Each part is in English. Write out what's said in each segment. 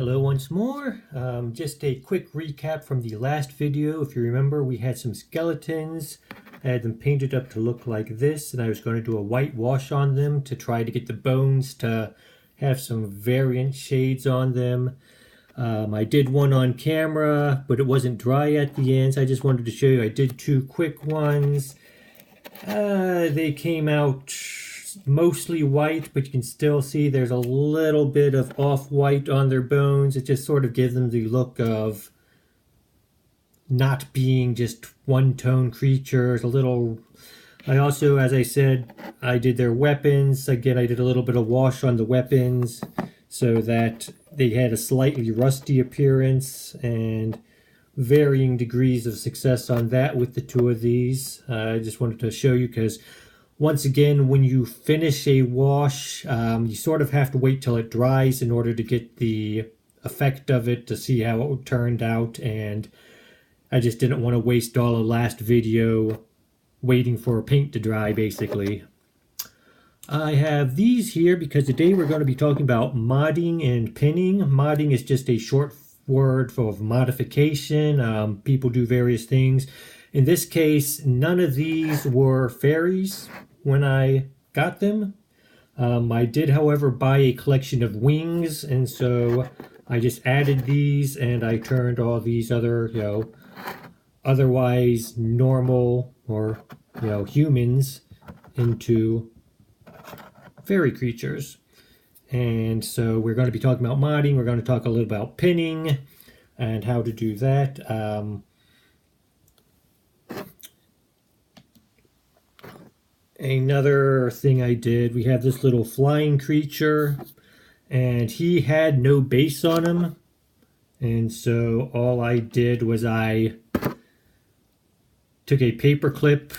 Hello once more. Just a quick recap from the last video. If you remember, we had some skeletons. I had them painted up to look like this, and I was going to do a white wash on them to try to get the bones to have some variant shades on them. I did one on camera, but it wasn't dry at the end, so I just wanted to show you I did two quick ones. They came out mostly white, but you can still see there's a little bit of off-white on their bones. It just sort of gives them the look of not being just one-tone creatures. I also, as I said, I did their weapons. Again, I did a little bit of wash on the weapons so that they had a slightly rusty appearance, and varying degrees of success on that with the two of these. I just wanted to show you because once again, when you finish a wash, you sort of have to wait till it dries in order to get the effect of it, to see how it turned out, and I just didn't want to waste all the last video waiting for paint to dry, basically. I have these here because today we're going to be talking about modding and pinning. Modding is just a short word for modification. People do various things. In this case, none of these were fairies when I got them. I did, however, buy a collection of wings, and so I just added these, and I turned all these other, otherwise normal or, humans into fairy creatures. And so we're going to be talking about modding. We're going to talk a little about pinning and how to do that. Another thing I did, we have this little flying creature, and he had no base on him. And so all I did was I took a paper clip,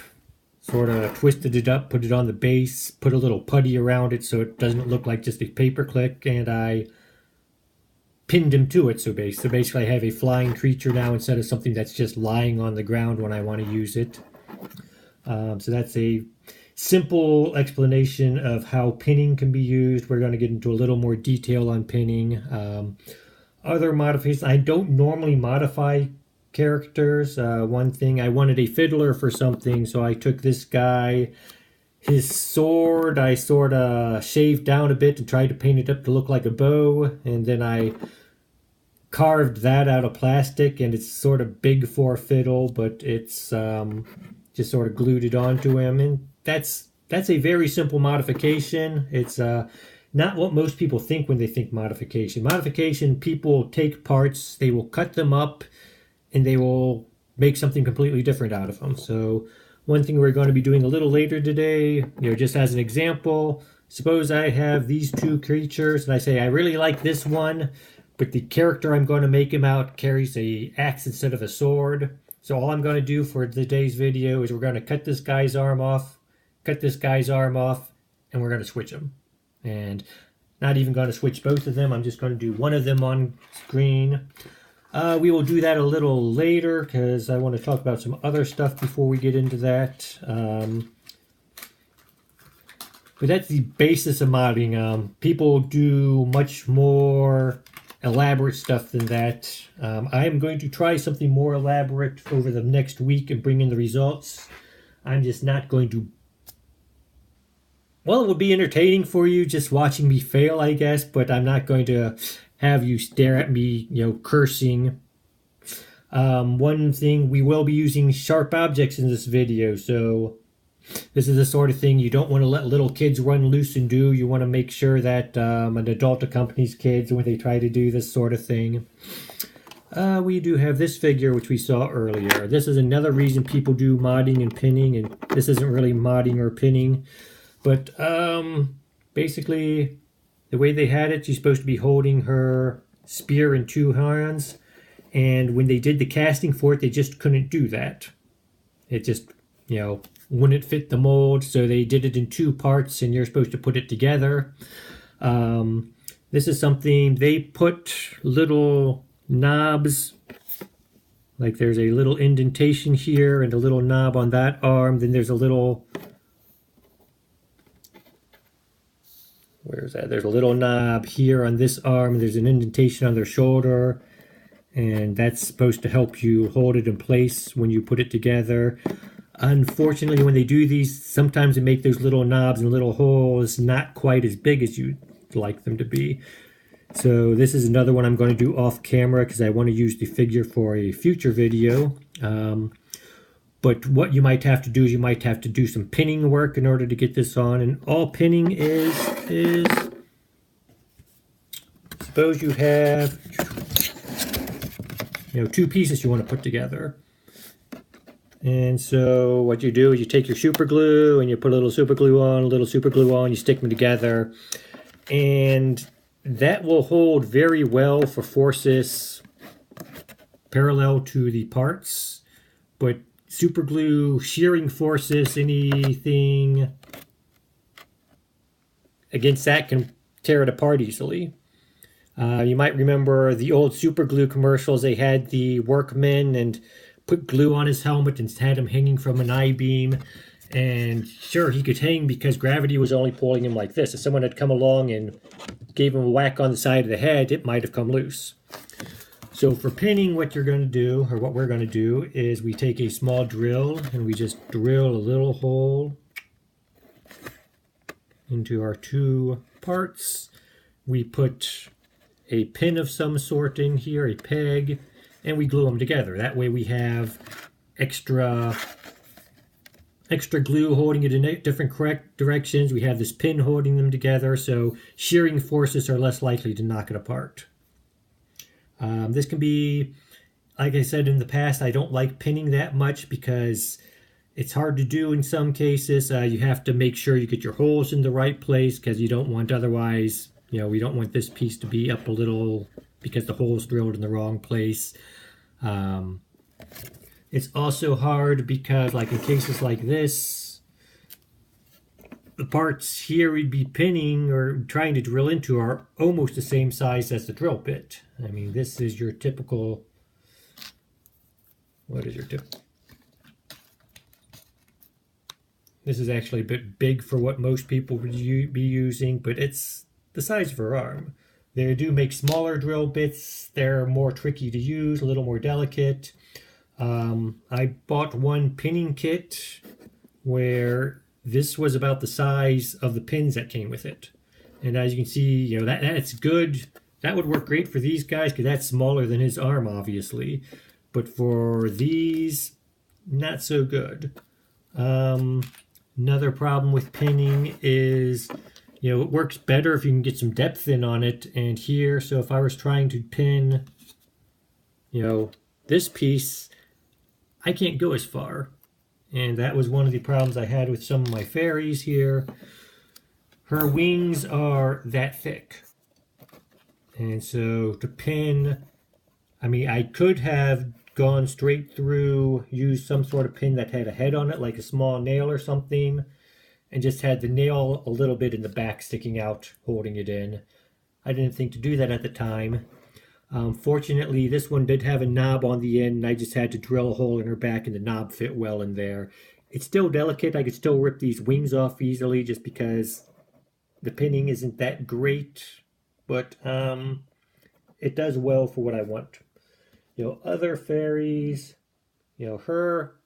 sort of twisted it up, put it on the base, put a little putty around it so it doesn't look like just a paper clip, and I pinned him to it. So basically I have a flying creature now instead of something that's just lying on the ground when I want to use it. So that's a simple explanation of how pinning can be used. We're going to get into a little more detail on pinning. Other modifications, I don't normally modify characters. One thing, I wanted a fiddler for something, so I took this guy. His sword I sort of shaved down a bit and tried to paint it up to look like a bow, and then I carved that out of plastic, and it's sort of big for a fiddle, but it's just sort of glued it onto him, and that's a very simple modification. It's not what most people think when they think modification. Modification, people take parts, they will cut them up, and they will make something completely different out of them. So one thing we're going to be doing a little later today, just as an example, suppose I have these two creatures, and I say I really like this one, but the character I'm going to make him out carries a axe instead of a sword. So all I'm going to do for today's video is we're going to cut this guy's arm off, and we're going to switch them. And not even going to switch both of them. I'm just going to do one of them on screen. We will do that a little later because I want to talk about some other stuff before we get into that. But that's the basis of modding. People do much more elaborate stuff than that. I am going to try something more elaborate over the next week and bring in the results. I'm just not going to... Well, it would be entertaining for you just watching me fail, I guess, but I'm not going to have you stare at me, cursing. One thing, we will be using sharp objects in this video, so this is the sort of thing you don't want to let little kids run loose and do. You want to make sure that an adult accompanies kids when they try to do this sort of thing. We do have this figure, which we saw earlier. This is another reason people do modding and pinning, and this isn't really modding or pinning. But basically, the way they had it, she's supposed to be holding her spear in two hands. And when they did the casting for it, they just couldn't do that. It just, wouldn't fit the mold. So they did it in two parts, and you're supposed to put it together. This is something, they put little knobs. Like there's a little indentation here and a little knob on that arm. Then there's a little where's that? There's a little knob here on this arm. There's an indentation on their shoulder, and that's supposed to help you hold it in place when you put it together. Unfortunately, when they do these, sometimes they make those little knobs and little holes not quite as big as you'd like them to be. So this is another one I'm going to do off camera because I want to use the figure for a future video. But what you might have to do is you might have to do some pinning work in order to get this on. And all pinning is suppose you have, two pieces you want to put together. And so what you do is you take your super glue and you put a little super glue on, you stick them together. And that will hold very well for forces parallel to the parts. But super glue, shearing forces, anything against that can tear it apart easily. You might remember the old super glue commercials. They had the workman and put glue on his helmet and had him hanging from an I-beam. And sure, he could hang because gravity was only pulling him like this. If someone had come along and gave him a whack on the side of the head, it might have come loose. So for pinning, what you're going to do, or what we're going to do, is we take a small drill and we just drill a little hole into our two parts. We put a pin of some sort in here, a peg, and we glue them together. That way we have extra glue holding it in different correct directions. We have this pin holding them together, so shearing forces are less likely to knock it apart. This can be, like I said in the past, I don't like pinning that much because it's hard to do in some cases. You have to make sure you get your holes in the right place because you don't want otherwise, we don't want this piece to be up a little because the hole's drilled in the wrong place. It's also hard because, like in cases like this, the parts here we'd be pinning or trying to drill into are almost the same size as the drill bit. I mean, this is your typical, what is your tip? This is actually a bit big for what most people would be using, but it's the size of her arm. They do make smaller drill bits. They're more tricky to use, a little more delicate. I bought one pinning kit where this was about the size of the pins that came with it. And as you can see, that's good. That would work great for these guys because that's smaller than his arm, obviously. But for these, not so good. Another problem with pinning is, it works better if you can get some depth in on it. And here, so if I was trying to pin, this piece, I can't go as far. And that was one of the problems I had with some of my fairies here. Her wings are that thick. And so to pin, I could have gone straight through, used some sort of pin that had a head on it, like a small nail or something, and just had the nail a little bit in the back sticking out, holding it in. I didn't think to do that at the time. Fortunately, this one did have a knob on the end, and I just had to drill a hole in her back, and the knob fit well in there. It's still delicate. I could still rip these wings off easily just because the pinning isn't that great, but it does well for what I want. Other fairies, her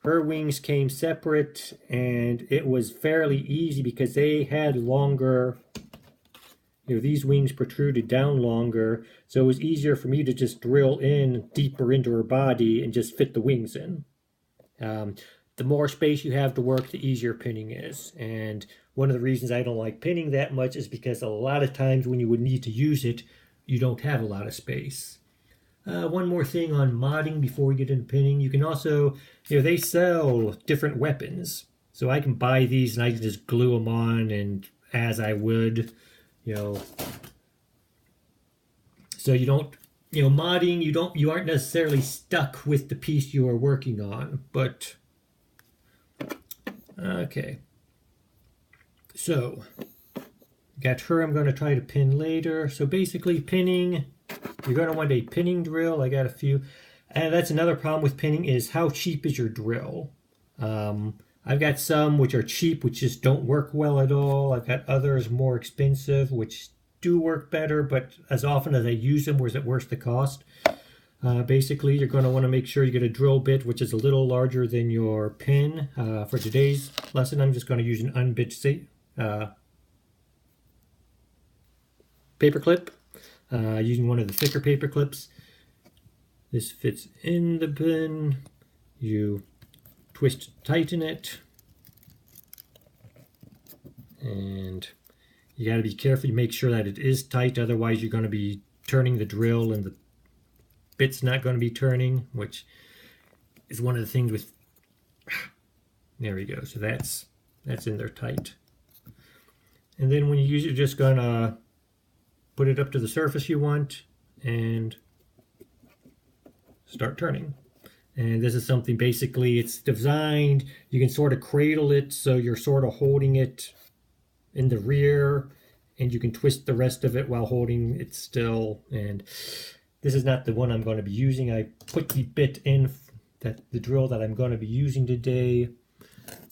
wings came separate, and it was fairly easy because they had longer. These wings protruded down longer, so it was easier for me to just drill in deeper into her body and just fit the wings in. The more space you have to work, the easier pinning is. And one of the reasons I don't like pinning that much is because a lot of times when you would need to use it, you don't have a lot of space. One more thing on modding before we get into pinning. You can also, they sell different weapons. So I can buy these and I can just glue them on and as I would. So you don't, modding, you aren't necessarily stuck with the piece you are working on, but, okay. So, got her I'm going to try to pin later. So basically pinning, you're going to want a pinning drill. I got a few. And that's another problem with pinning is how cheap is your drill? I've got some which are cheap, which just don't work well at all. I've got others more expensive, which do work better, but as often as I use them, was it worth the cost? Basically, you're going to want to make sure you get a drill bit which is a little larger than your pin. For today's lesson, I'm just going to use an unbit paper clip, using one of the thicker paper clips. This fits in the pin. You twist, tighten it, and you got to be careful. You make sure that it is tight, otherwise you're going to be turning the drill and the bit's not going to be turning, which is one of the things with. There we go. So that's in there tight. And then when you use it, you're just gonna put it up to the surface you want and start turning. And this is something, basically it's designed, you can sort of cradle it so you're sort of holding it in the rear, and you can twist the rest of it while holding it still. And this is not the one I'm going to be using. I put the bit in, the drill that I'm going to be using today,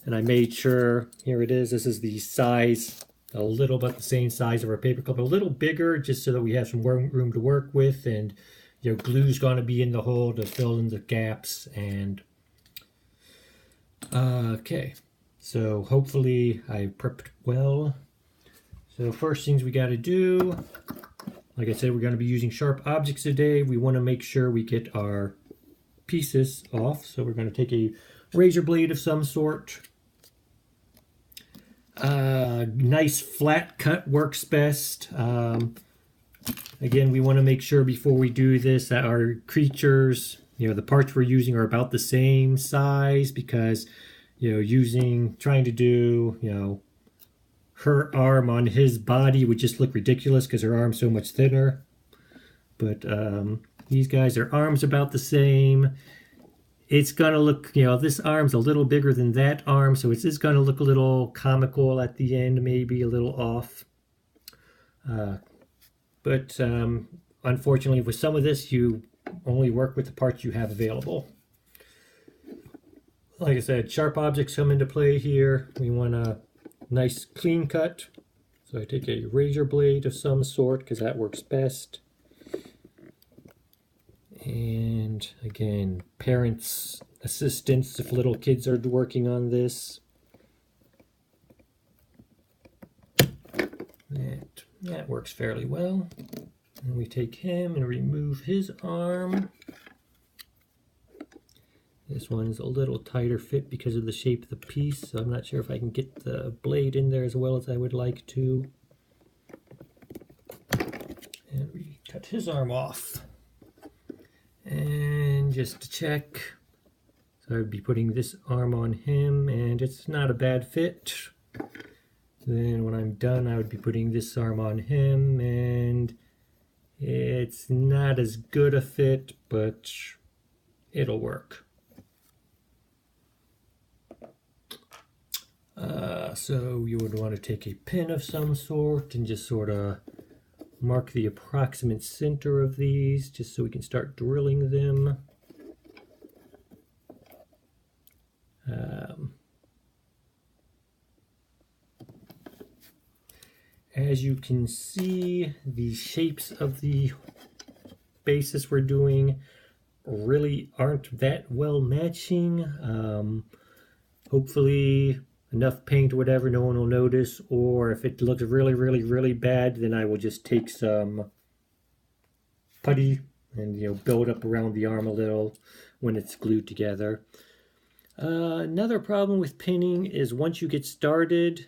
and I made sure, here it is, this is the size, a little bit the same size of our paper clip, a little bigger, just so that we have some room to work with, and your glue's going to be in the hole to fill in the gaps. And okay, so hopefully I prepped well. So first things we got to do, like I said, we're going to be using sharp objects today. We want to make sure we get our pieces off. So we're going to take a razor blade of some sort. Nice flat cut works best. Again, we want to make sure before we do this that our creatures, the parts we're using are about the same size, because, trying to do, her arm on his body would just look ridiculous because her arm's so much thinner. But these guys, their arms about the same. It's gonna look, this arm's a little bigger than that arm, so it's just gonna look a little comical at the end, maybe a little off. But unfortunately, with some of this, you only work with the parts you have available. Like I said, sharp objects come into play here. We want a nice clean cut. So I take a razor blade of some sort, because that works best. And again, parents, assistants, if little kids are working on this. That works fairly well. And we take him and remove his arm. This one's a little tighter fit because of the shape of the piece, so I'm not sure if I can get the blade in there as well as I would like to. And we cut his arm off. And just to check, so I'd be putting this arm on him, and it's not a bad fit. Then when I'm done, I would be putting this arm on him, and it's not as good a fit, but it'll work. So you would want to take a pin of some sort and just sort of mark the approximate center of these, just so we can start drilling them. As you can see, the shapes of the bases we're doing really aren't that well matching. Hopefully enough paint or whatever, no one will notice, or if it looks really, really, really bad, then I will just take some putty and build up around the arm a little when it's glued together. Another problem with pinning is once you get started,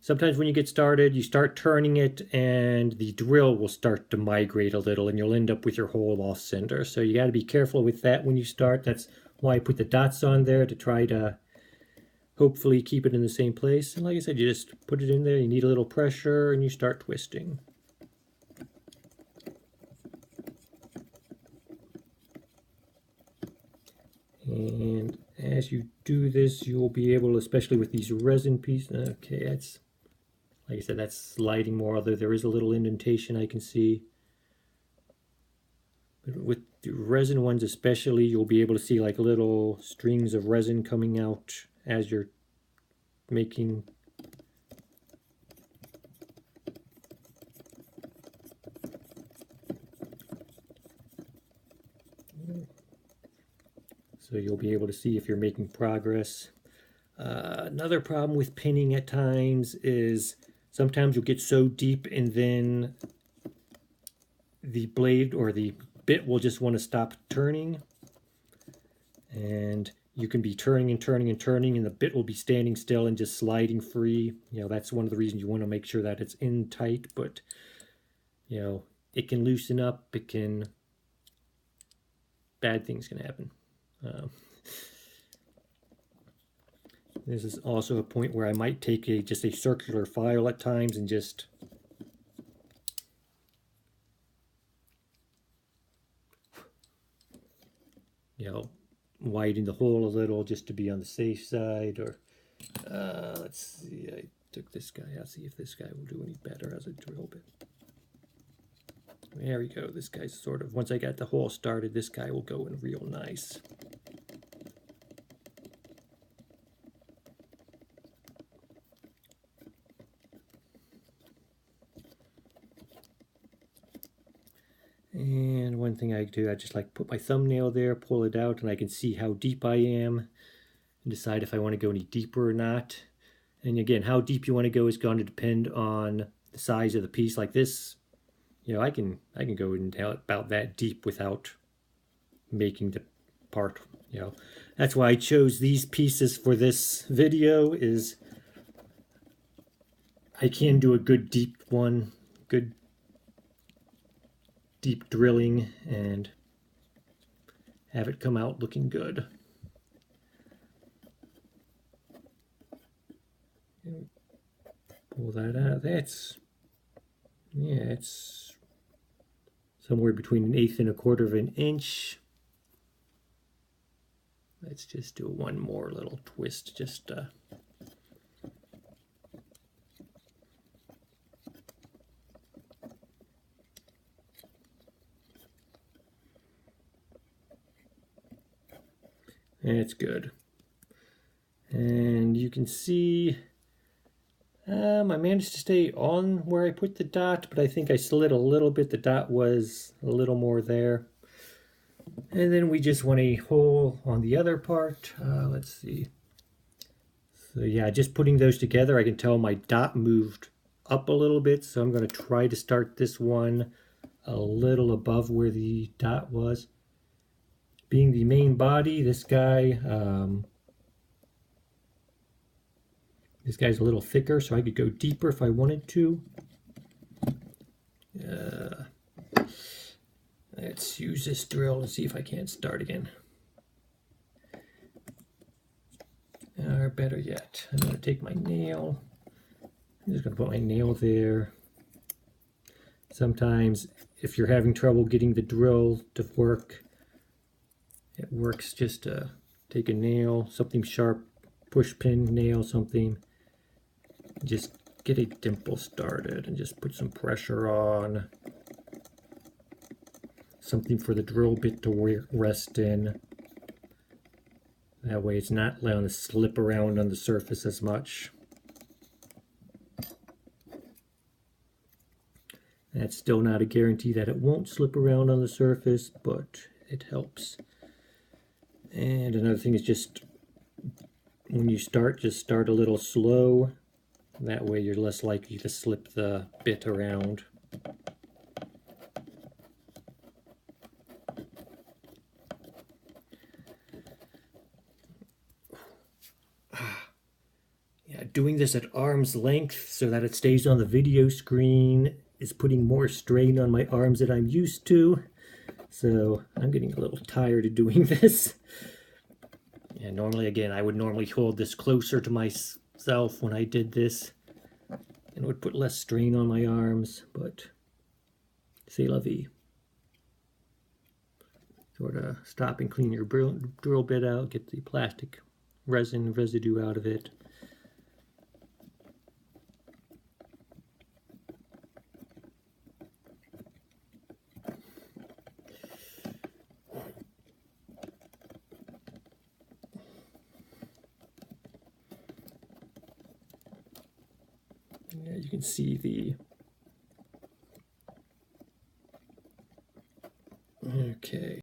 sometimes when you get started, you start turning it and the drill will start to migrate a little and you'll end up with your hole off center. So you got to be careful with that when you start. That's why I put the dots on there, to try to hopefully keep it in the same place. And like I said, you just put it in there, you need a little pressure, and you start twisting. And as you do this, you will be able to, especially with these resin pieces, okay, that's, like I said, that's sliding more, although there is a little indentation I can see. But with the resin ones especially, you'll be able to see like little strings of resin coming out as you're making. So you'll be able to see if you're making progress. Another problem with pinning at times is sometimes you'll get so deep and then the blade or the bit will just want to stop turning. And you can be turning and turning and turning and the bit will be standing still and just sliding free. You know, that's one of the reasons you want to make sure that it's in tight, but you know, it can loosen up, it can, bad things can happen. This is also a point where I might take just a circular file at times and just widen the hole a little just to be on the safe side. Or let's see, I took this guy out, see if this guy will do any better as a drill bit. There we go. This guy's sort of, once I got the hole started, this guy will go in real nice. And one thing I do, I just like put my thumbnail there, pull it out, and I can see how deep I am and decide if I want to go any deeper or not. And again, how deep you want to go is going to depend on the size of the piece. Like this, you know, I can go about that deep without making the part, you know. That's why I chose these pieces for this video, is I can do a good deep one, good deep drilling, and have it come out looking good. Pull that out. That's, yeah, it's somewhere between 1/8 and 1/4 of an inch. Let's just do one more little twist, just it's good. And you can see I managed to stay on where I put the dot, but I think I slid a little bit. The dot was a little more there. And then we just want a hole on the other part. Let's see. So yeah, just putting those together, I can tell my dot moved up a little bit. So I'm going to try to start this one a little above where the dot was. Being the main body, this guy's a little thicker, so I could go deeper if I wanted to. Let's use this drill and see if I can't start again. Or better yet, I'm going to take my nail. I'm just going to put my nail there. Sometimes if you're having trouble getting the drill to work, it works just to take a nail, something sharp, push pin, nail, something. Just get a dimple started and just put some pressure on. Something for the drill bit to rest in. That way it's not allowing to slip around on the surface as much. That's still not a guarantee that it won't slip around on the surface, but it helps. And another thing is just when you start, just start a little slow. That way you're less likely to slip the bit around. Yeah, doing this at arm's length so that it stays on the video screen is putting more strain on my arms than I'm used to. So I'm getting a little tired of doing this. And normally, again, I would normally hold this closer to myself when I did this, and it would put less strain on my arms, but c'est la vie. Sort of stop and clean your drill bit out, get the plastic resin residue out of it. Yeah, you can see the... Okay.